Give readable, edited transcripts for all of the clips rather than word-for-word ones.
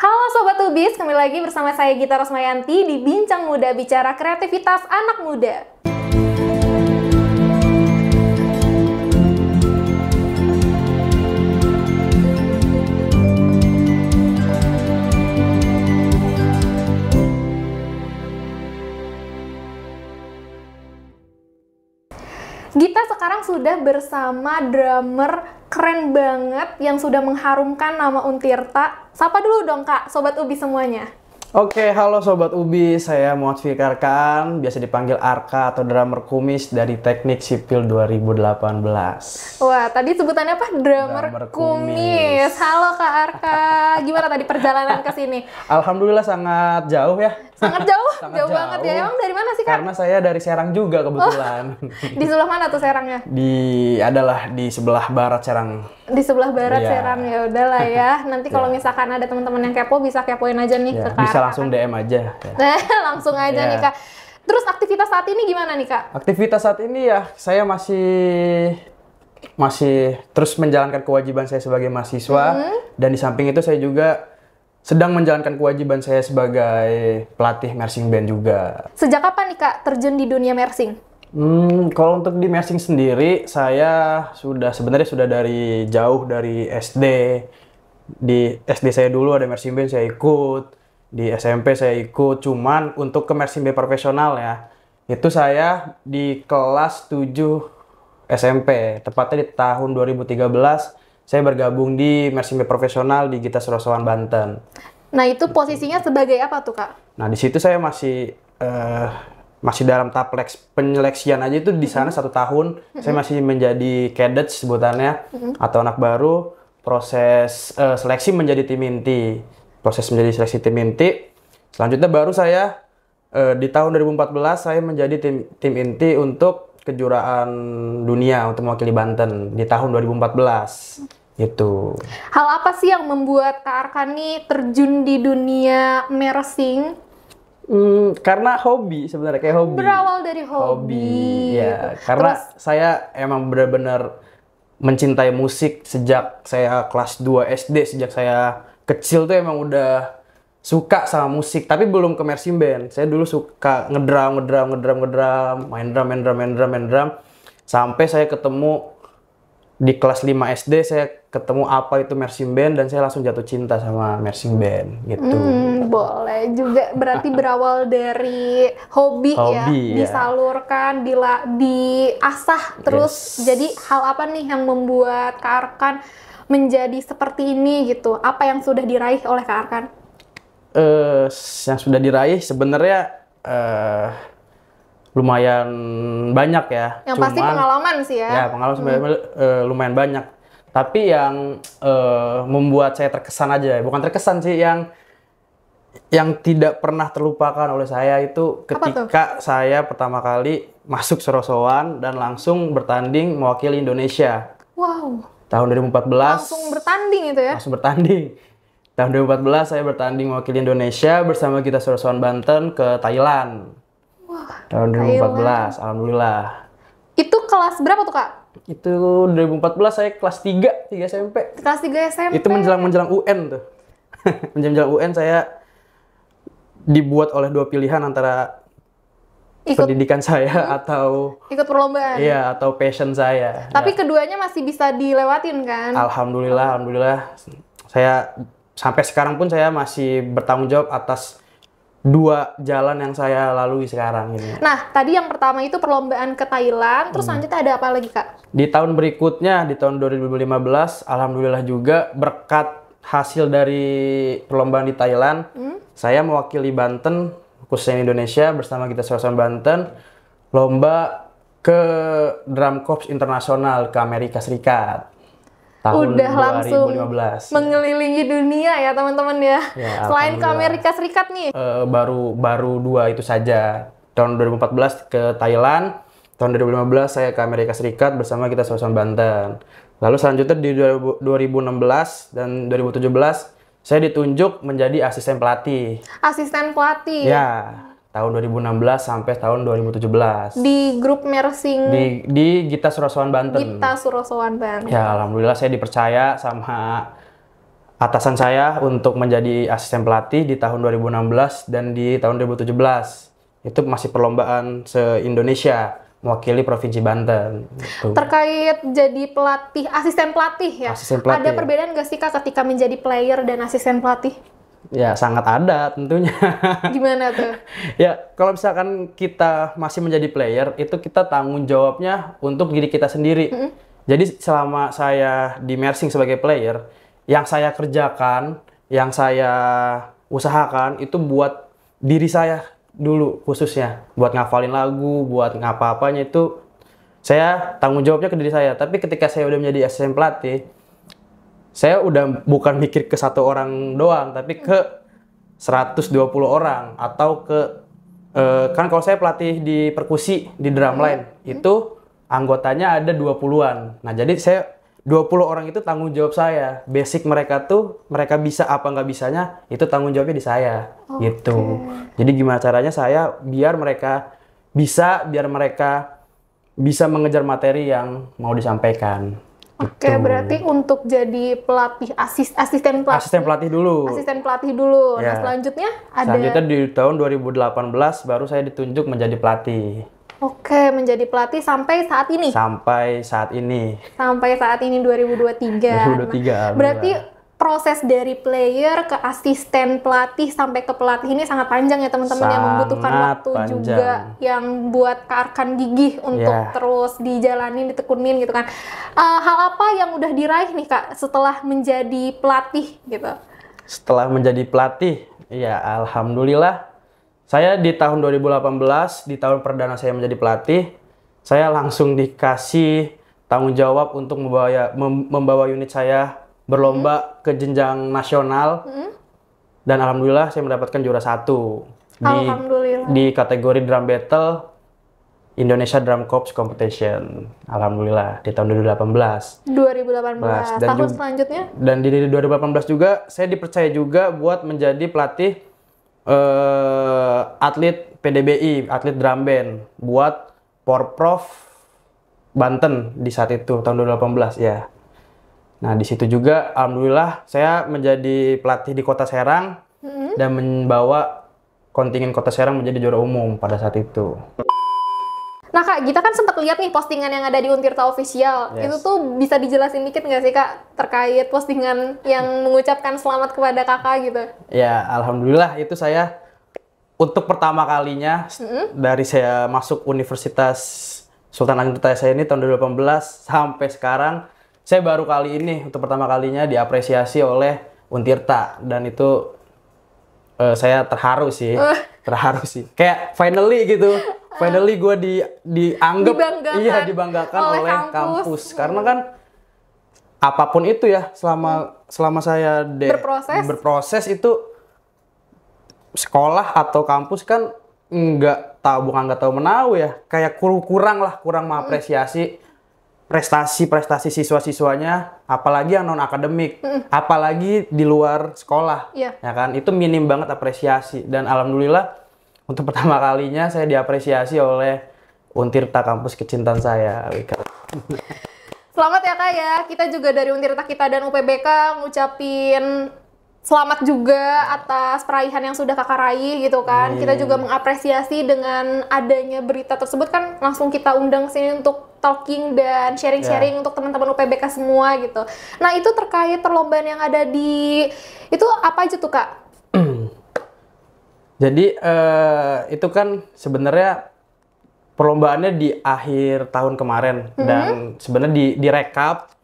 Halo Sobat Ubis, kembali lagi bersama saya Gita Rosmayanti di Bincang Muda Bicara Kreativitas Anak Muda. Gita sekarang sudah bersama drummer keren banget yang sudah mengharumkan nama Untirta. Sapa dulu dong Kak, Sobat Ubi semuanya. Oke, halo Sobat Ubi, saya Muhammad Fikar Khan, biasa dipanggil Arka atau drummer kumis dari Teknik Sipil 2018. Wah, tadi sebutannya apa? Drummer kumis. Halo Kak Arka, gimana tadi perjalanan ke sini? Alhamdulillah sangat jauh ya. Sangat jauh? Sangat jauh banget ya. Emang dari mana sih Kak? Karena saya dari Serang juga kebetulan. Di sebelah mana tuh Serangnya? Di sebelah barat Serang. Di sebelah barat Iya. Serang, ya udahlah ya. Nanti kalau misalkan ada teman-teman yang kepo bisa kepoin aja nih ke Kak Bisa Arka. langsung DM aja. Ya. Langsung aja nih Kak. Terus aktivitas saat ini gimana nih Kak? Aktivitas saat ini ya, saya masih terus menjalankan kewajiban saya sebagai mahasiswa. Dan di samping itu saya juga sedang menjalankan kewajiban saya sebagai pelatih marching band juga. Sejak kapan nih Kak terjun di dunia mersing? Kalau untuk di marching sendiri, saya sebenarnya sudah dari jauh dari SD. Di SD saya dulu ada marching band, saya ikut. Di SMP saya ikut. Cuman untuk ke marching band profesional ya, itu saya di kelas 7 SMP. Tepatnya di tahun 2013, saya bergabung di marching band profesional di Gita Surosowan, Banten. Nah itu posisinya sebagai apa tuh Kak? Nah di situ saya masih dalam tahap penyeleksian aja itu di sana 1 tahun. Saya masih menjadi cadet sebutannya atau anak baru. Proses seleksi menjadi tim inti. Proses menjadi seleksi tim inti. Selanjutnya baru saya di tahun 2014 saya menjadi tim inti untuk kejuaraan dunia untuk mewakili Banten di tahun 2014. Gitu. Hal apa sih yang membuat Kak Arka nih terjun di dunia mersing? Karena hobi sebenarnya, kayak hobi. Berawal dari hobi. Ya, karena saya emang benar-benar mencintai musik sejak saya kelas 2 SD, sejak saya kecil tuh emang udah suka sama musik, tapi belum ke marching band. Saya dulu suka ngedrum, main drum. Sampai saya ketemu di kelas 5 SD, saya ketemu apa itu marching band dan saya langsung jatuh cinta sama marching band gitu. Boleh juga, berarti berawal dari hobi ya, disalurkan, diasah terus. Jadi hal apa nih yang membuat Kak Arkan menjadi seperti ini gitu? Apa yang sudah diraih oleh Kak Arkan? Yang sudah diraih sebenarnya lumayan banyak ya. Yang pasti pengalaman sih ya. Ya, pengalaman sebenarnya lumayan banyak. Tapi yang membuat saya terkesan aja, bukan terkesan sih, yang tidak pernah terlupakan oleh saya itu ketika saya pertama kali masuk Surosowan dan langsung bertanding mewakili Indonesia. Wow. Tahun 2014. Langsung bertanding itu ya? Langsung bertanding. Tahun 2014 saya bertanding mewakili Indonesia bersama Gita Surosowan Banten ke Thailand. Wah, tahun 2014, alhamdulillah. Itu kelas berapa tuh Kak? Itu 2014 saya kelas 3 SMP. Kelas 3 SMP? Itu menjelang UN tuh. menjelang UN saya dibuat oleh 2 pilihan antara pendidikan saya atau ikut perlombaan. Iya, atau passion saya. Tapi keduanya masih bisa dilewatin kan? Alhamdulillah. Saya sampai sekarang pun saya masih bertanggung jawab atas 2 jalan yang saya lalui sekarang ini. Nah, tadi yang pertama itu perlombaan ke Thailand, terus selanjutnya ada apa lagi Kak? Di tahun berikutnya, di tahun 2015, alhamdulillah juga berkat hasil dari perlombaan di Thailand, saya mewakili Banten, khususnya Indonesia, bersama Gita Surosowan Banten, lomba ke Drum Corps Internasional ke Amerika Serikat. Tahun Udah 2015. langsung mengelilingi dunia ya teman-teman ya. Selain ke Amerika Serikat nih. Baru 2 itu saja. Tahun 2014 ke Thailand, tahun 2015 saya ke Amerika Serikat bersama Gita Surosowan Banten. Lalu selanjutnya di 2016 dan 2017 saya ditunjuk menjadi asisten pelatih. Asisten pelatih? Ya, tahun 2016 sampai tahun 2017. Di grup mersing? Di Gita Surosowan Banten. Gita Surosowan Banten. Ya, alhamdulillah saya dipercaya sama atasan saya untuk menjadi asisten pelatih di tahun 2016 dan di tahun 2017. Itu masih perlombaan se-Indonesia, mewakili Provinsi Banten. Gitu. Terkait jadi pelatih, asisten pelatih ya? Asisten pelatih. Ada perbedaan nggak sih Kak ketika menjadi player dan asisten pelatih? Ya, sangat ada tentunya. Gimana tuh? Ya, kalau misalkan kita masih menjadi player, itu kita tanggung jawabnya untuk diri kita sendiri. Jadi selama saya di Mersing sebagai player, yang saya kerjakan, yang saya usahakan itu buat diri saya dulu khususnya. Buat ngafalin lagu, buat ngapa-apanya itu saya tanggung jawabnya ke diri saya. Tapi ketika saya udah menjadi asisten pelatih, saya udah bukan mikir ke satu orang doang, tapi ke 120 orang. Atau ke, kan kalau saya pelatih di perkusi, di drumline, itu anggotanya ada 20-an. Nah, jadi saya 20 orang itu tanggung jawab saya. Basic mereka tuh, mereka bisa apa nggak bisanya, itu tanggung jawabnya di saya. Gitu. Jadi gimana caranya saya biar mereka bisa mengejar materi yang mau disampaikan. Oke, berarti untuk jadi pelatih asisten pelatih dulu. Asisten pelatih dulu. Ya. Nah, selanjutnya Selanjutnya di tahun 2018 baru saya ditunjuk menjadi pelatih. Oke, menjadi pelatih sampai saat ini. Sampai saat ini 2023. 2023. Nah, berarti proses dari player ke asisten pelatih sampai ke pelatih ini sangat panjang ya teman-teman, yang membutuhkan waktu panjang. juga, yang buat Kak Arkan gigih untuk terus dijalanin, ditekunin gitu kan. Hal apa yang udah diraih nih Kak setelah menjadi pelatih gitu? Setelah menjadi pelatih, ya alhamdulillah saya di tahun 2018, di tahun perdana saya menjadi pelatih, saya langsung dikasih tanggung jawab untuk membawa unit saya berlomba ke jenjang nasional. Dan alhamdulillah saya mendapatkan juara 1 di kategori drum battle Indonesia Drum Corps Competition. Alhamdulillah di tahun 2018. Dan tahun selanjutnya? Dan di 2018 juga saya dipercaya juga buat menjadi pelatih atlet PDBI, atlet drum band buat Porprov Banten di saat itu tahun 2018 ya. Nah, di situ juga alhamdulillah saya menjadi pelatih di Kota Serang dan membawa kontingen Kota Serang menjadi juara umum pada saat itu. Nah Kak, kita kan sempat lihat nih postingan yang ada di Untirta Official. Itu tuh bisa dijelasin dikit nggak sih Kak terkait postingan yang mengucapkan selamat kepada Kakak gitu? Ya, alhamdulillah itu saya untuk pertama kalinya dari saya masuk Universitas Sultan Hasanuddin ini tahun 2018 sampai sekarang, saya baru kali ini untuk pertama kalinya diapresiasi oleh Untirta, dan itu saya terharu sih. Kayak finally gitu. Finally gue dianggap dibanggakan oleh kampus. Karena kan apapun itu ya, selama saya berproses itu sekolah atau kampus kan nggak tahu menahu ya, kayak kurang mengapresiasi prestasi siswa-siswanya, apalagi yang non akademik, apalagi di luar sekolah, ya kan, itu minim banget apresiasi. Dan alhamdulillah untuk pertama kalinya saya diapresiasi oleh Untirta, kampus kecintaan saya. Selamat ya Kak ya, kita juga dari Untirta kita dan UPBK ngucapin selamat juga atas peraihan yang sudah Kakak raih gitu kan. Kita juga mengapresiasi dengan adanya berita tersebut kan, langsung kita undang sini untuk talking dan sharing-sharing untuk teman-teman UPBK semua gitu. Nah, itu terkait perlombaan yang ada di itu apa aja tuh Kak? Jadi itu kan sebenarnya perlombaannya di akhir tahun kemarin, dan sebenarnya direkap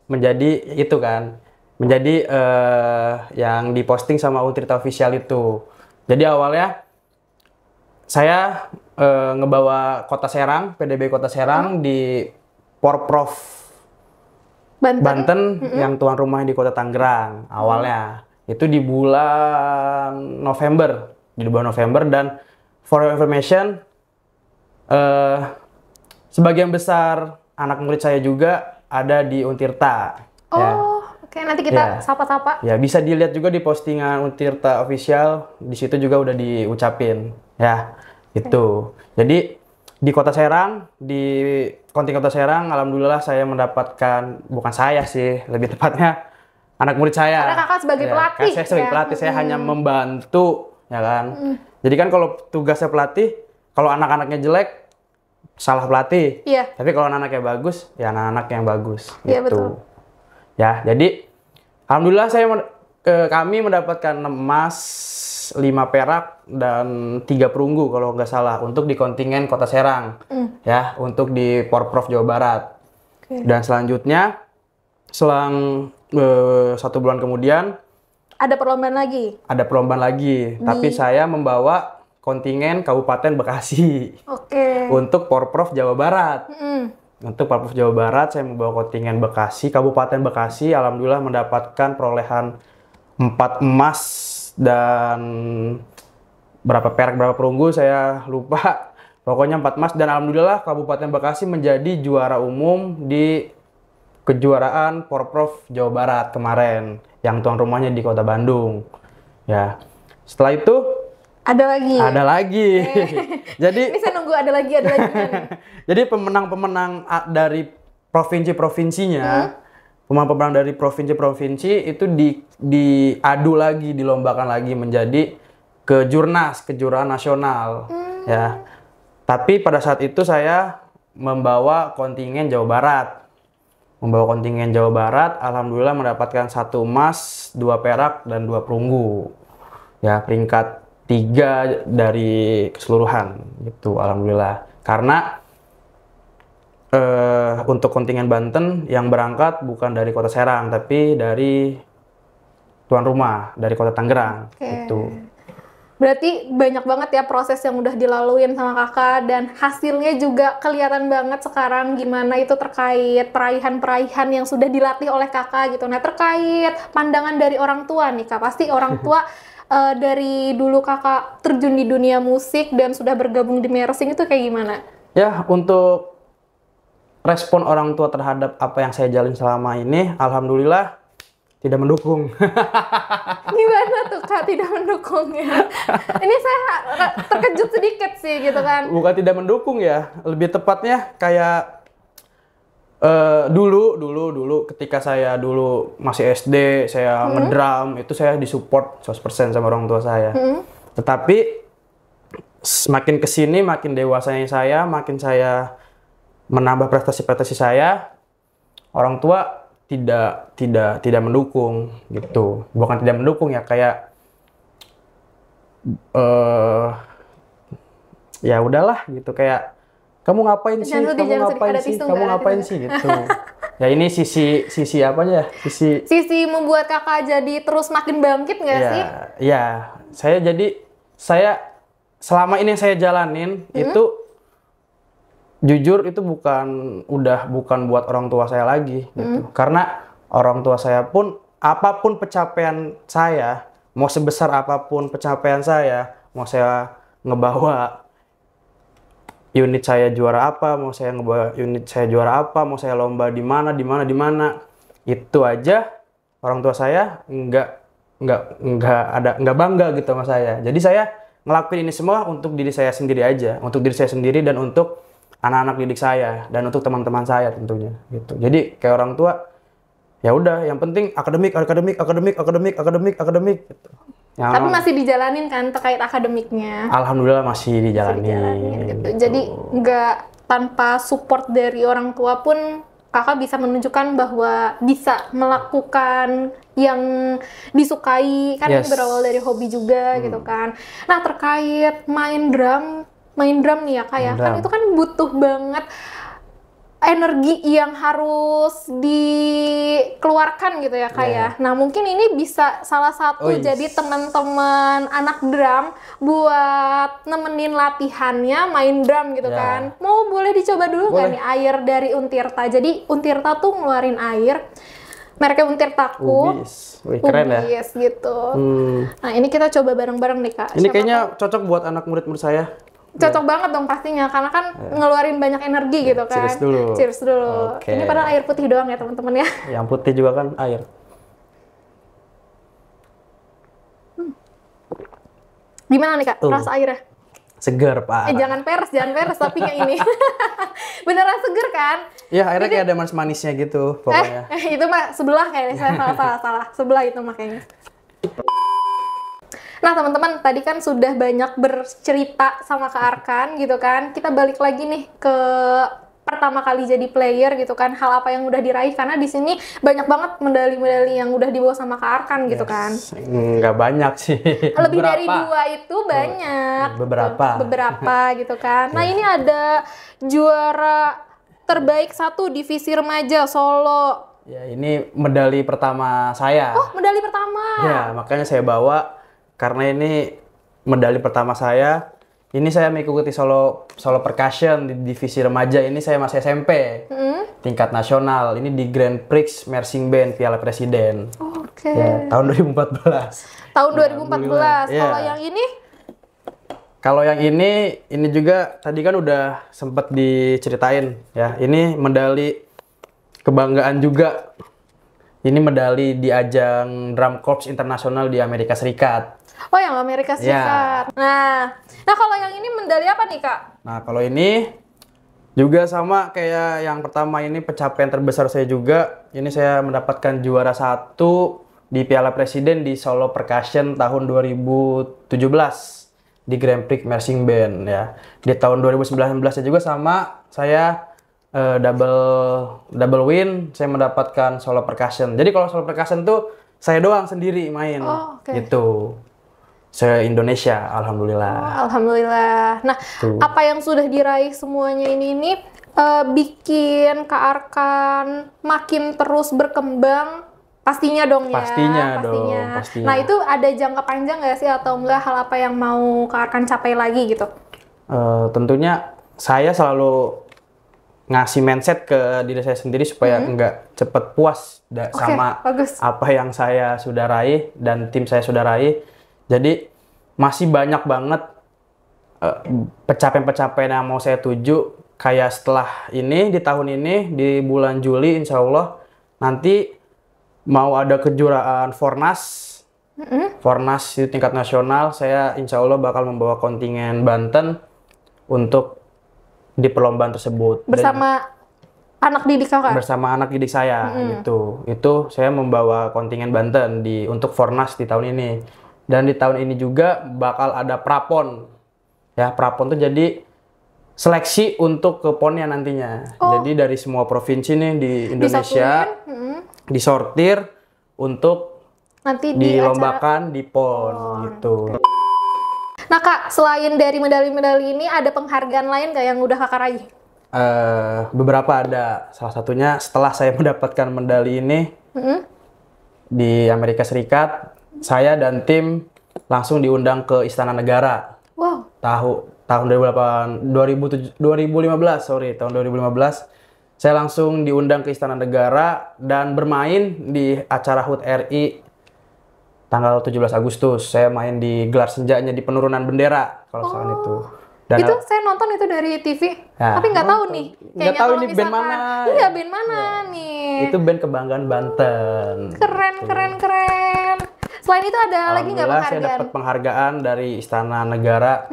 menjadi itu kan, menjadi yang diposting sama Untirta Official itu. Jadi awalnya saya ngebawa Kota Serang, PDB Kota Serang di Porprov Banten yang tuan rumahnya di Kota Tangerang awalnya. Itu di bulan November. Dan for your information, sebagian besar anak murid saya juga ada di Untirta. Oke, nanti kita sapa-sapa. Ya, bisa dilihat juga di postingan Untirta Official, di situ juga udah diucapin. Ya, itu. Jadi di Kota Serang, di kontingen Kota Serang, alhamdulillah saya mendapatkan, bukan saya sih, lebih tepatnya anak murid saya. Karena kakak sebagai pelatih. Saya sebagai pelatih, saya hanya membantu, ya kan. Jadi kan kalau tugasnya pelatih, kalau anak-anaknya jelek, salah pelatih. Iya. Tapi kalau anak-anaknya bagus, ya anak-anak yang bagus. Iya, gitu. betul. Ya, jadi alhamdulillah kami mendapatkan 6 emas, 5 perak, dan 3 perunggu kalau nggak salah untuk di kontingen Kota Serang. Ya, untuk di Porprov Jawa Barat. Okay. Dan selanjutnya, selang 1 bulan kemudian, ada perlombaan lagi? Ada perlombaan lagi, tapi saya membawa kontingen Kabupaten Bekasi. Oke. Untuk Porprov Jawa Barat. Untuk Porprov Jawa Barat, saya membawa kontingen Bekasi, Kabupaten Bekasi, alhamdulillah mendapatkan perolehan 4 emas dan berapa perak, berapa perunggu, saya lupa. Pokoknya 4 emas, dan alhamdulillah Kabupaten Bekasi menjadi juara umum di kejuaraan Porprov Jawa Barat kemarin, yang tuan rumahnya di Kota Bandung. Ya, setelah itu ada lagi. Ada lagi. Jadi ini saya nunggu ada lagi. Jadi pemenang-pemenang dari provinsi-provinsinya, pemenang-pemenang dari provinsi-provinsi itu diadu lagi, dilombakan lagi menjadi kejuaraan nasional. Ya. Tapi pada saat itu saya membawa kontingen Jawa Barat. Alhamdulillah mendapatkan 1 emas, 2 perak, dan 2 perunggu. Ya, peringkat 3 dari keseluruhan gitu, alhamdulillah. Karena untuk kontingen Banten yang berangkat bukan dari Kota Serang, tapi dari tuan rumah, dari Kota Tangerang. Gitu. Berarti banyak banget ya proses yang udah dilaluin sama kakak, dan hasilnya juga kelihatan banget sekarang gimana itu terkait peraihan-peraihan yang sudah dilatih oleh kakak gitu. Nah, terkait pandangan dari orang tua nih kak, pasti orang tua dari dulu kakak terjun di dunia musik dan sudah bergabung di mersing itu kayak gimana? Ya, untuk respon orang tua terhadap apa yang saya jalin selama ini, alhamdulillah tidak mendukung. Gimana tuh kak tidak mendukungnya? Ini saya terkejut sedikit sih gitu kan. Bukan tidak mendukung ya, lebih tepatnya kayak dulu ketika saya dulu masih SD, saya ngedrum, itu saya disupport 100% sama orang tua saya. Tetapi semakin kesini, makin dewasanya saya, makin saya menambah prestasi-prestasi saya, orang tua tidak mendukung gitu. Bukan tidak mendukung ya, kayak ya udahlah gitu, kayak kamu ngapain sih gitu. Ya ini sisi apanya ya? Sisi membuat kakak jadi terus makin bangkit nggak sih? Ya, saya selama ini yang saya jalanin itu jujur itu bukan buat orang tua saya lagi gitu. Karena orang tua saya pun apapun pencapaian saya, mau sebesar apapun pencapaian saya, mau saya ngebawa unit saya juara apa, mau saya mau saya lomba di mana, itu aja orang tua saya nggak bangga gitu sama saya. Jadi saya ngelakuin ini semua untuk diri saya sendiri aja, untuk diri saya sendiri dan untuk anak-anak didik saya dan untuk teman-teman saya tentunya gitu. Jadi kayak orang tua ya udah, yang penting akademik gitu. Tapi masih dijalanin kan terkait akademiknya? Alhamdulillah masih dijalanin gitu. Jadi nggak, tanpa support dari orang tua pun kakak bisa menunjukkan bahwa bisa melakukan yang disukai kan. Ini berawal dari hobi juga gitu kan. Nah, terkait main drum nih ya kak ya, kan itu kan butuh banget energi yang harus dikeluarkan gitu ya kak ya. Nah, mungkin ini bisa salah satu jadi teman-teman anak drum buat nemenin latihannya main drum gitu kan. Mau boleh dicoba dulu nggak nih air dari Untirta? Jadi Untirta tuh ngeluarin air mereknya Untirtaku. Keren ya. Ubis gitu. Nah, ini kita coba bareng-bareng nih kak. Ini kayaknya cocok buat anak murid-murid saya. Cocok banget dong pastinya, karena kan ngeluarin banyak energi gitu kan. Cheers dulu. Ini padahal air putih doang ya teman-teman ya. Yang putih juga kan air. Gimana nih kak, rasa airnya? Segar pak. Jangan peres tapi yang ini. Beneran seger kan? Iya, akhirnya kayak ada manis-manisnya gitu pokoknya. Itu mah sebelah kayaknya, saya salah. Sebelah itu makanya. Nah teman-teman, tadi kan sudah banyak bercerita sama Kak Arkan gitu kan. Kita balik lagi nih ke pertama kali jadi player gitu kan. Hal apa yang udah diraih, karena di sini banyak banget medali-medali yang udah dibawa sama Kak Arkan gitu kan. Nggak banyak sih. Lebih dari 2 itu banyak. Beberapa gitu kan. Nah ini ada juara terbaik 1 divisi remaja Solo. Ya, ini medali pertama saya. Oh, medali pertama. Ya, makanya saya bawa karena ini medali pertama saya. Ini saya mengikuti solo percussion di divisi remaja. Ini saya masih SMP. Tingkat nasional. Ini di Grand Prix Marching Band Piala Presiden. Oke. Ya, tahun 2014. Tahun 2014. Ya. Kalau yang ini? Kalau yang ini juga tadi kan udah sempet diceritain ya. Ini medali kebanggaan juga. Ini medali di ajang Drum Corps Internasional di Amerika Serikat. Oh, yang Amerika Serikat. Ya. Nah kalau yang ini medali apa nih, Kak? Nah, kalau ini juga sama kayak yang pertama, ini pencapaian terbesar saya juga. Ini saya mendapatkan juara 1 di Piala Presiden di Solo Percussion tahun 2017 di Grand Prix Marching Band ya. Di tahun 2019 juga sama, saya double win, saya mendapatkan Solo Percussion. Jadi kalau Solo Percussion tuh saya doang sendiri main gitu. Se-Indonesia, alhamdulillah. Oh, alhamdulillah. Nah, apa yang sudah diraih semuanya ini bikin Kak Arkan makin terus berkembang, pastinya dong ya. Pastinya. Nah, itu ada jangka panjang nggak sih, atau enggak hal apa yang mau Kak Arkan capai lagi gitu? Tentunya saya selalu ngasih mindset ke diri saya sendiri supaya nggak cepet puas sama apa yang saya sudah raih dan tim saya sudah raih. Jadi masih banyak banget pencapaian-pencapaian yang mau saya tuju. Kayak setelah ini, di tahun ini, di bulan Juli insya Allah nanti mau ada kejuaraan Fornas. Fornas di tingkat nasional. Saya insya Allah bakal membawa kontingen Banten untuk di perlombaan tersebut. Bersama anak didik kakak? Bersama anak didik saya gitu. Itu saya membawa kontingen Banten untuk Fornas di tahun ini. Dan di tahun ini juga bakal ada prapon. Ya, prapon tuh jadi seleksi untuk ke ponnya nantinya. Jadi dari semua provinsi nih di Indonesia disortir untuk nanti dilombakan di pon gitu. Nah Kak, selain dari medali-medali ini, ada penghargaan lain nggak yang udah Kakak raih? Beberapa ada. Salah satunya setelah saya mendapatkan medali ini di Amerika Serikat, saya dan tim langsung diundang ke Istana Negara. Wow. Tahun 2015, saya langsung diundang ke Istana Negara dan bermain di acara HUT RI tanggal 17 Agustus. Saya main di gelar senjanya di penurunan bendera kalau salah itu. Dan itu saya nonton itu dari TV, tapi nggak tahu nih. Nggak tahu ini band mana. Iya, band mana nih? Itu band kebanggaan Banten. Keren. Selain itu ada lagi nggak penghargaan? Saya dapat penghargaan dari Istana Negara,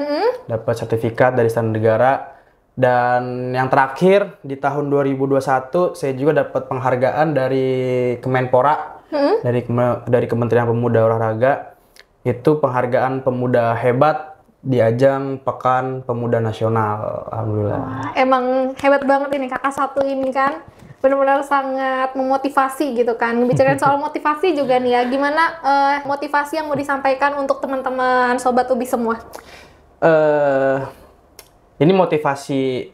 dapat sertifikat dari Istana Negara. Dan yang terakhir di tahun 2021 saya juga dapat penghargaan dari Kemenpora, dari Kementerian Pemuda Olahraga. Itu penghargaan pemuda hebat di ajang Pekan Pemuda Nasional. Alhamdulillah. Wah, emang hebat banget ini kakak satu ini kan. Benar-benar sangat memotivasi gitu kan. Bicarain soal motivasi juga nih ya. Gimana motivasi yang mau disampaikan untuk teman-teman Sobat Ubi semua? Ini motivasi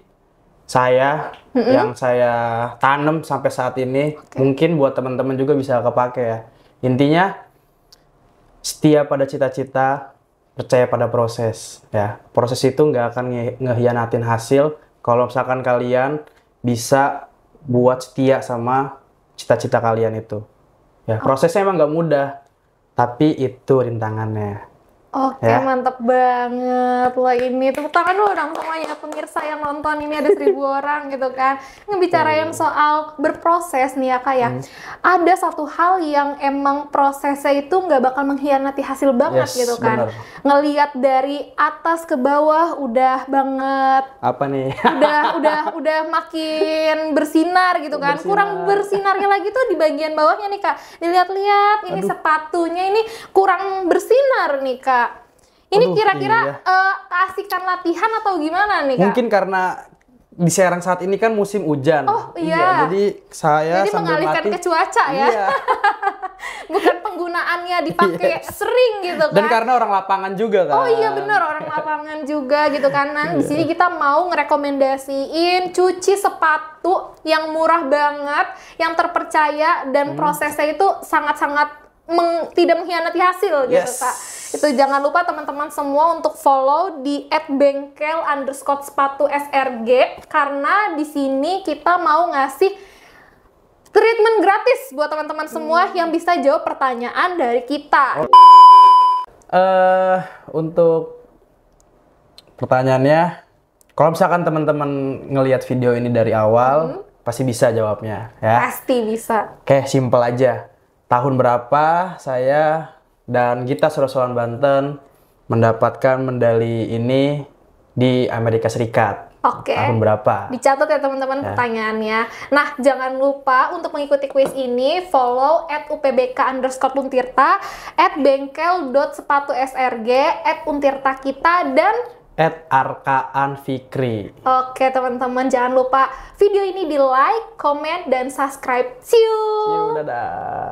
saya yang saya tanam sampai saat ini. Mungkin buat teman-teman juga bisa kepake ya. Intinya setia pada cita-cita, percaya pada proses ya. Proses itu nggak akan ngehianatin hasil kalau misalkan kalian bisa buat setia sama cita-cita kalian itu ya. Prosesnya emang nggak mudah, tapi itu rintangannya Oke, mantep banget loh ini. Tepuk tangan dulu dong semuanya pemirsa yang nonton ini ada 1.000 orang gitu kan. Ngebicarain soal berproses nih ya Kak ya. Ada satu hal yang emang prosesnya itu nggak bakal mengkhianati hasil banget gitu kan. Bener. Ngelihat dari atas ke bawah udah banget. Apa nih? udah makin bersinar gitu kan. Kurang bersinarnya lagi tuh di bagian bawahnya nih Kak. Dilihat-lihat ini sepatunya ini kurang bersinar nih Kak. Ini kira-kira keasikan latihan atau gimana nih Kak? Mungkin karena di Serang saat ini kan musim hujan. Oh iya. Jadi saya sambil mengalihkan ke cuaca ya. Iya. Bukan penggunaannya dipakai sering gitu kan. Dan karena orang lapangan juga kan. Oh iya bener, orang lapangan juga gitu kan. Nah, di sini kita mau ngerekomendasiin cuci sepatu yang murah banget, yang terpercaya dan prosesnya itu sangat-sangat tidak mengkhianati hasil gitu Kak. Itu jangan lupa teman-teman semua untuk follow di @bengkel_sepatu_srg karena di sini kita mau ngasih treatment gratis buat teman-teman semua yang bisa jawab pertanyaan dari kita. Untuk pertanyaannya, kalau misalkan teman-teman ngelihat video ini dari awal, pasti bisa jawabnya ya. Pasti bisa. Oke, simple aja. Tahun berapa saya dan Gita Surasulan Banten mendapatkan medali ini di Amerika Serikat? Oke. Tahun berapa? Dicatat ya teman-teman pertanyaannya. Nah, jangan lupa untuk mengikuti kuis ini, follow @upbk_untirta, @bengkel.sepatu_srg, @untirta kita, dan @arkaan_fikri. Oke teman-teman, jangan lupa video ini di like, comment, dan subscribe. See you! Dadah!